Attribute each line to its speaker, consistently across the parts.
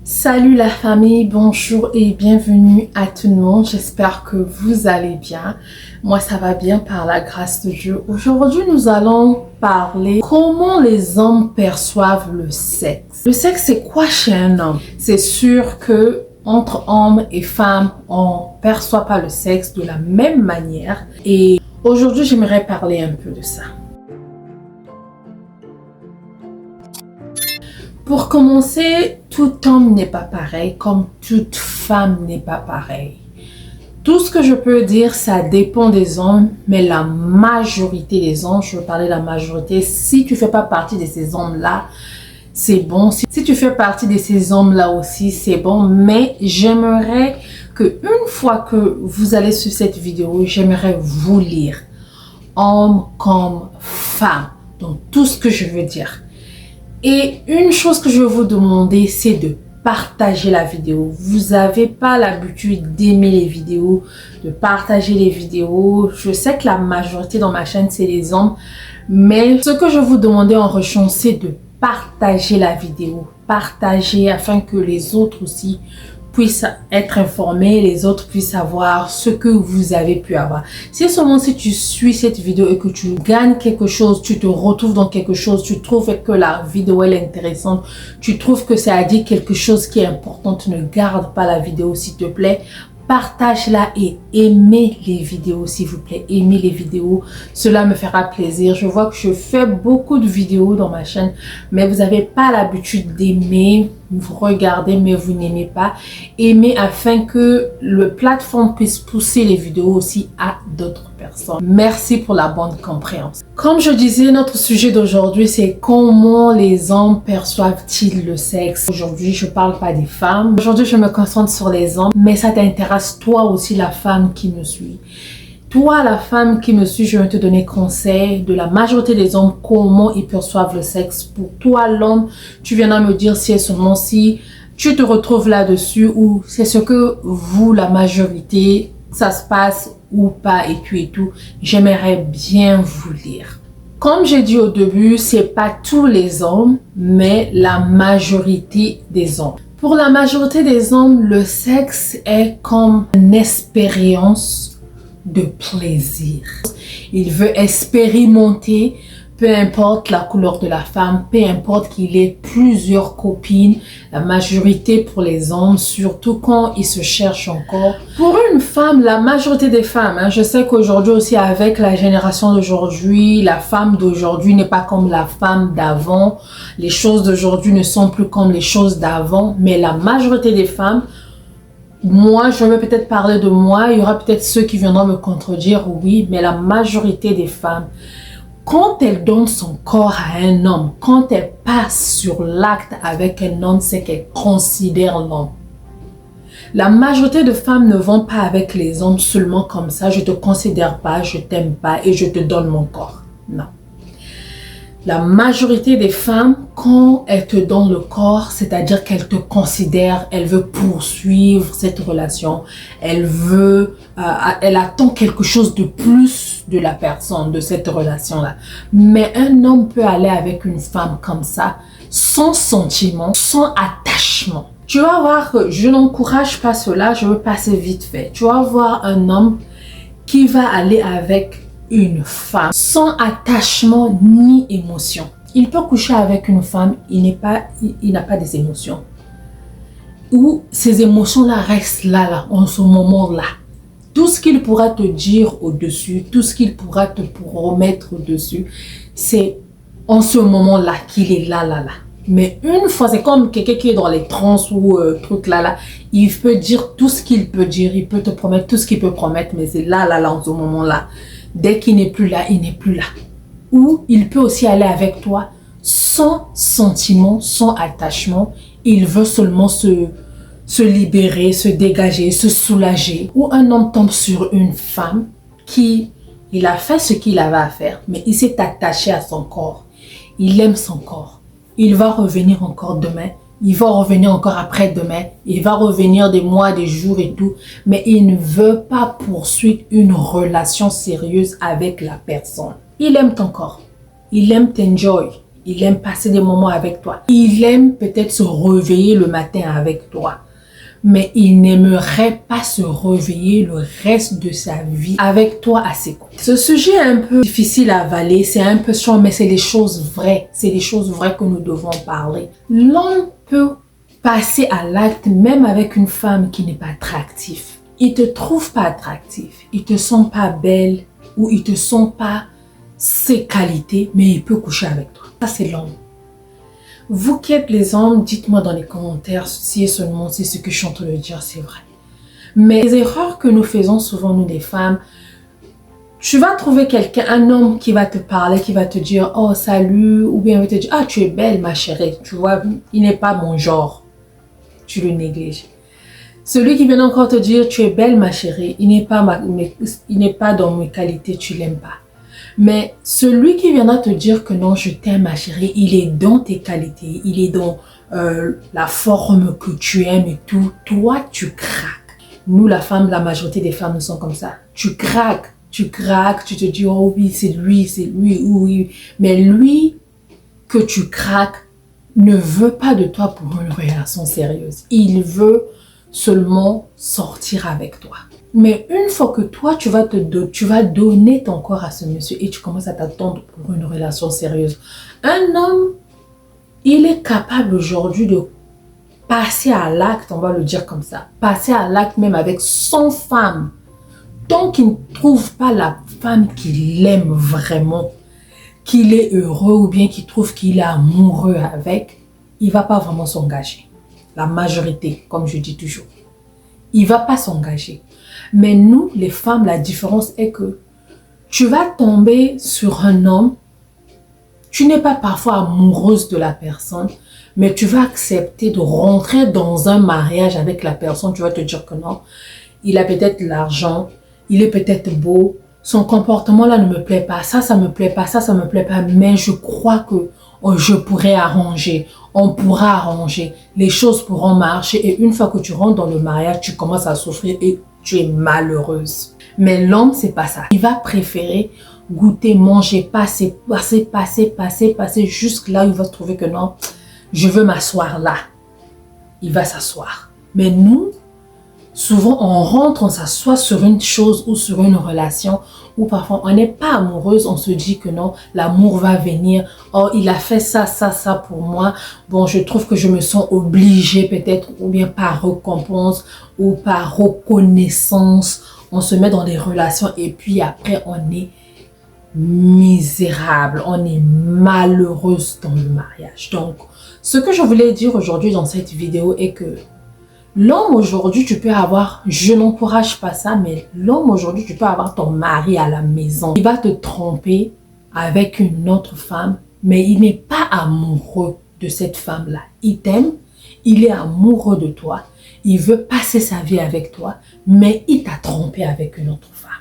Speaker 1: Salut la famille, bonjour et bienvenue à tout le monde. J'espère que vous allez bien. Moi ça va bien par la grâce de Dieu. Aujourd'hui nous allons parler comment les hommes perçoivent le sexe. Le sexe c'est quoi chez un homme? C'est sûr que entre hommes et femmes on perçoit pas le sexe de la même manière et aujourd'hui j'aimerais parler un peu de ça. Pour commencer, tout homme n'est pas pareil, comme toute femme n'est pas pareille. Tout ce que je peux dire, ça dépend des hommes, mais la majorité des hommes, je veux parler de la majorité, si tu fais pas partie de ces hommes-là, c'est bon. Si tu fais partie de ces hommes-là aussi, c'est bon, mais j'aimerais que une fois que vous allez sur cette vidéo, j'aimerais vous lire, homme comme femme, donc tout ce que je veux dire. Et une chose que je vais vous demander, c'est de partager la vidéo. Vous n'avez pas l'habitude d'aimer les vidéos, de partager les vidéos. Je sais que la majorité dans ma chaîne, c'est les hommes. Mais ce que je vous demandais en revanche, c'est de partager la vidéo. Partager afin que les autres aussi puissent être informés, les autres puissent savoir ce que vous avez pu avoir. Si seulement si tu suis cette vidéo et que tu gagnes quelque chose, tu te retrouves dans quelque chose, tu trouves que la vidéo elle est intéressante, tu trouves que ça a dit quelque chose qui est important, ne garde pas la vidéo s'il te plaît. Partage-la et aimez les vidéos s'il vous plaît, aimez les vidéos, cela me fera plaisir. Je vois que je fais beaucoup de vidéos dans ma chaîne, mais vous n'avez pas l'habitude d'aimer, vous regardez mais vous n'aimez pas. Aimez afin que le plateforme puisse pousser les vidéos aussi à d'autres personnes. Merci pour la bonne compréhension. Comme je disais, notre sujet d'aujourd'hui c'est comment les hommes perçoivent-ils le sexe. Aujourd'hui je parle pas des femmes, aujourd'hui je me concentre sur les hommes, mais ça t'intéresse toi aussi la femme qui me suit. Toi la femme qui me suit, je vais te donner conseil de la majorité des hommes, comment ils perçoivent le sexe. Pour toi l'homme, tu viendras me dire si et seulement si tu te retrouves là-dessus ou c'est ce que vous la majorité, ça se passe ou pas et tout. J'aimerais bien vous lire. Comme j'ai dit au début, c'est pas tous les hommes, mais la majorité des hommes. Pour la majorité des hommes, le sexe est comme une expérience de plaisir. Il veut expérimenter, peu importe la couleur de la femme, peu importe qu'il ait plusieurs copines, la majorité pour les hommes, surtout quand ils se cherchent encore. Pour une femme, la majorité des femmes, je sais qu'aujourd'hui aussi avec la génération d'aujourd'hui, la femme d'aujourd'hui n'est pas comme la femme d'avant. Les choses d'aujourd'hui ne sont plus comme les choses d'avant, mais la majorité des femmes, moi, je vais peut-être parler de moi, il y aura peut-être ceux qui viendront me contredire, oui, mais la majorité des femmes, quand elle donne son corps à un homme, quand elle passe sur l'acte avec un homme, c'est qu'elle considère l'homme. La majorité de femmes ne vont pas avec les hommes seulement comme ça, je te considère pas, je t'aime pas et je te donne mon corps. Non. La majorité des femmes, quand elles te donnent le corps, c'est-à-dire qu'elles te considèrent, elle veut poursuivre cette relation, elle attend quelque chose de plus de la personne, de cette relation-là. Mais un homme peut aller avec une femme comme ça, sans sentiment, sans attachement. Tu vas voir que je n'encourage pas cela, je veux passer vite fait. Tu vas voir un homme qui va aller avec une femme sans attachement ni émotion. Il peut coucher avec une femme, il n'a pas des émotions. Ou ces émotions-là restent là, en ce moment-là. Tout ce qu'il pourra te dire au-dessus, tout ce qu'il pourra te promettre au-dessus, c'est en ce moment-là qu'il est là. Mais une fois, c'est comme quelqu'un qui est dans les trans ou truc là, il peut dire tout ce qu'il peut dire, il peut te promettre tout ce qu'il peut promettre, mais c'est là, en ce moment-là. Dès qu'il n'est plus là, il n'est plus là. Ou il peut aussi aller avec toi sans sentiment, sans attachement. Il veut seulement se libérer, se dégager, se soulager. Ou un homme tombe sur une femme qui, il a fait ce qu'il avait à faire, mais il s'est attaché à son corps. Il aime son corps. Il va revenir encore demain. Il va revenir encore après-demain, il va revenir des mois, des jours et tout, mais il ne veut pas poursuivre une relation sérieuse avec la personne. Il aime ton corps, il aime t'enjoy, Il aime passer des moments avec toi. Il aime peut-être se réveiller le matin avec toi. Mais il n'aimerait pas se réveiller le reste de sa vie avec toi à ses côtés. Ce sujet est un peu difficile à avaler, c'est un peu chiant, mais c'est les choses vraies. C'est les choses vraies que nous devons parler. L'homme peut passer à l'acte même avec une femme qui n'est pas attractive. Il te trouve pas attractif, il te sent pas belle ou il te sent pas ses qualités, mais il peut coucher avec toi. Ça, c'est l'homme. Vous qui êtes les hommes, dites-moi dans les commentaires si et seulement si ce que je suis en train de dire, c'est vrai. Mais les erreurs que nous faisons souvent, nous les femmes, tu vas trouver quelqu'un, un homme qui va te parler, qui va te dire « Oh, salut » ou bien il va te dire « Ah, tu es belle, ma chérie. » Tu vois, il n'est pas mon genre. Tu le négliges. Celui qui vient encore te dire « Tu es belle, ma chérie. » Il n'est pas dans mes qualités, tu l'aimes pas. Mais celui qui viendra te dire que non, je t'aime ma chérie, il est dans tes qualités, il est dans la forme que tu aimes et tout. Toi, tu craques. Nous, la femme, la majorité des femmes, nous sommes comme ça. Tu craques, tu te dis, oh oui, c'est lui, oui. Mais lui, que tu craques, ne veut pas de toi pour une relation sérieuse. Il veut seulement sortir avec toi. Mais une fois que toi, tu vas donner ton corps à ce monsieur et tu commences à t'attendre pour une relation sérieuse. Un homme, il est capable aujourd'hui de passer à l'acte, on va le dire comme ça, passer à l'acte même avec 100 femmes. Tant qu'il ne trouve pas la femme qu'il aime vraiment, qu'il est heureux ou bien qu'il trouve qu'il est amoureux avec, il ne va pas vraiment s'engager. La majorité, comme je dis toujours. Il ne va pas s'engager. Mais nous, les femmes, la différence est que tu vas tomber sur un homme, tu n'es pas parfois amoureuse de la personne, mais tu vas accepter de rentrer dans un mariage avec la personne. Tu vas te dire que non, il a peut-être l'argent, il est peut-être beau, son comportement là ne me plaît pas, ça me plaît pas, ça me plaît pas, mais je crois que je pourrais arranger, on pourra arranger, les choses pourront marcher et une fois que tu rentres dans le mariage, tu commences à souffrir et tu es malheureuse. Mais l'homme, c'est pas ça. Il va préférer goûter, manger, passer jusque là où il va se trouver que non, je veux m'asseoir là. Il va s'asseoir. Mais nous, souvent, on rentre, on s'assoit sur une chose ou sur une relation où parfois on n'est pas amoureuse, on se dit que non, l'amour va venir. Oh, il a fait ça pour moi. Bon, je trouve que je me sens obligée peut-être, ou bien par récompense ou par reconnaissance. On se met dans des relations et puis après, on est misérable, on est malheureuse dans le mariage. Donc, ce que je voulais dire aujourd'hui dans cette vidéo est que l'homme aujourd'hui, tu peux avoir, je n'encourage pas ça, mais l'homme aujourd'hui, tu peux avoir ton mari à la maison. Il va te tromper avec une autre femme, mais il n'est pas amoureux de cette femme-là. Il t'aime, il est amoureux de toi, il veut passer sa vie avec toi, mais il t'a trompé avec une autre femme.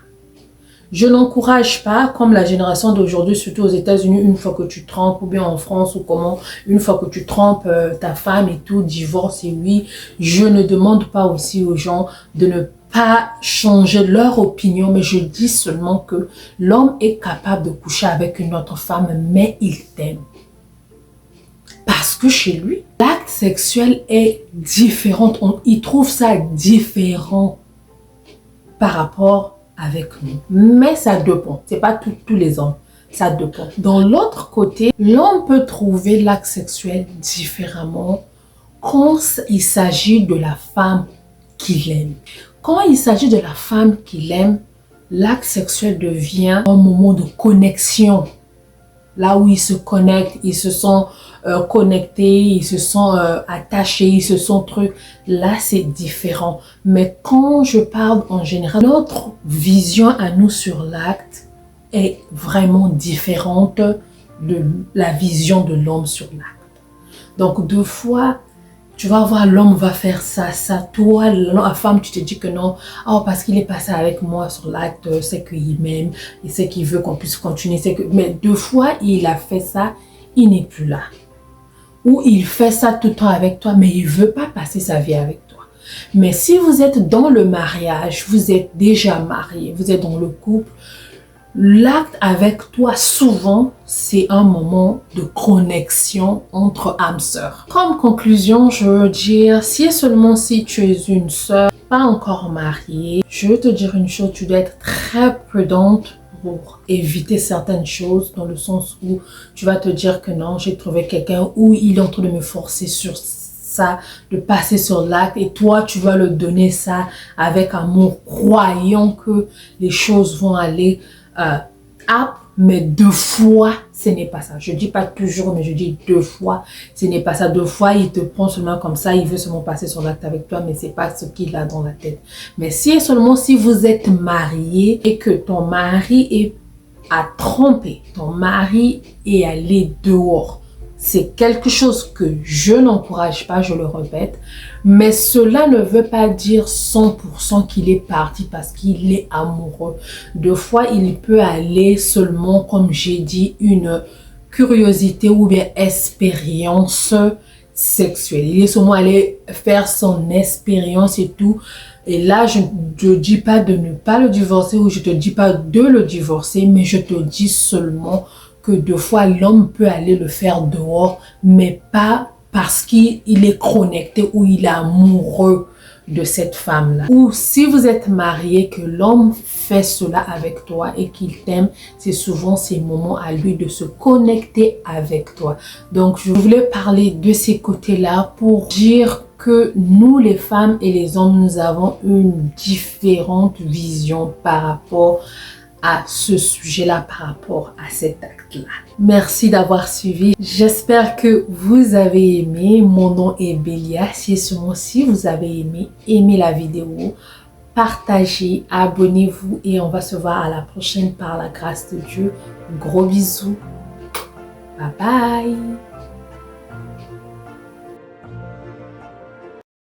Speaker 1: Je n'encourage pas, comme la génération d'aujourd'hui, surtout aux États-Unis, une fois que tu trompes, ou bien en France, ou comment, une fois que tu trompes ta femme et tout, divorce et oui, je ne demande pas aussi aux gens de ne pas changer leur opinion, mais je dis seulement que l'homme est capable de coucher avec une autre femme, mais il t'aime. Parce que chez lui, l'acte sexuel est différent, il trouve ça différent par rapport avec nous. Mais ça dépend. C'est pas tous les hommes. Ça dépend. Dans l'autre côté, l'homme peut trouver l'acte sexuel différemment quand il s'agit de la femme qu'il aime. Quand il s'agit de la femme qu'il aime, l'acte sexuel devient un moment de connexion. Là où ils se connectent, ils se sont connectés, ils se sont attachés, ils se sont trucs. Là, c'est différent. Mais quand je parle en général, notre vision à nous sur l'acte est vraiment différente de la vision de l'homme sur l'acte. Donc, deux fois, tu vas voir l'homme va faire ça. Toi, la femme, tu te dis que non. Oh, parce qu'il est passé avec moi sur l'acte, c'est qu'il m'aime, et c'est qu'il veut qu'on puisse continuer. Mais deux fois, il a fait ça, il n'est plus là. Ou il fait ça tout le temps avec toi, mais il ne veut pas passer sa vie avec toi. Mais si vous êtes dans le mariage, vous êtes déjà marié, vous êtes dans le couple, L'acte avec toi, souvent, c'est un moment de connexion entre âmes sœurs. Comme conclusion, je veux dire, si et seulement si tu es une sœur pas encore mariée, je veux te dire une chose, tu dois être très prudente pour éviter certaines choses, dans le sens où tu vas te dire que non, j'ai trouvé quelqu'un où il est en train de me forcer sur ça, de passer sur l'acte, et toi tu vas le donner ça avec amour, croyant que les choses vont aller mais 2 fois ce n'est pas ça. Je dis pas toujours, mais je dis 2 fois ce n'est pas ça. 2 fois il te prend seulement comme ça, il veut seulement passer son acte avec toi, mais c'est pas ce qu'il a dans la tête. Mais si et seulement si vous êtes marié et que ton mari a trompé, ton mari est allé dehors, c'est quelque chose que je n'encourage pas, je le répète, mais cela ne veut pas dire 100% qu'il est parti parce qu'il est amoureux. 2 fois, il peut aller seulement, comme j'ai dit, une curiosité ou bien expérience sexuelle. Il est seulement allé faire son expérience et tout. Et là, je ne dis pas de ne pas le divorcer ou je te dis pas de le divorcer, mais je te dis seulement que 2 fois, l'homme peut aller le faire dehors, mais pas parce qu'il est connecté ou il est amoureux de cette femme-là. Ou si vous êtes marié, que l'homme fait cela avec toi et qu'il t'aime, c'est souvent ces moments à lui de se connecter avec toi. Donc, je voulais parler de ces côtés-là pour dire que nous, les femmes et les hommes, nous avons une différente vision par rapport à ce sujet-là, par rapport à cet acte-là. Merci d'avoir suivi. J'espère que vous avez aimé. Mon nom est Bélia. Si vous avez aimé la vidéo, partagez, abonnez-vous et on va se voir à la prochaine par la grâce de Dieu. Gros bisous. Bye bye.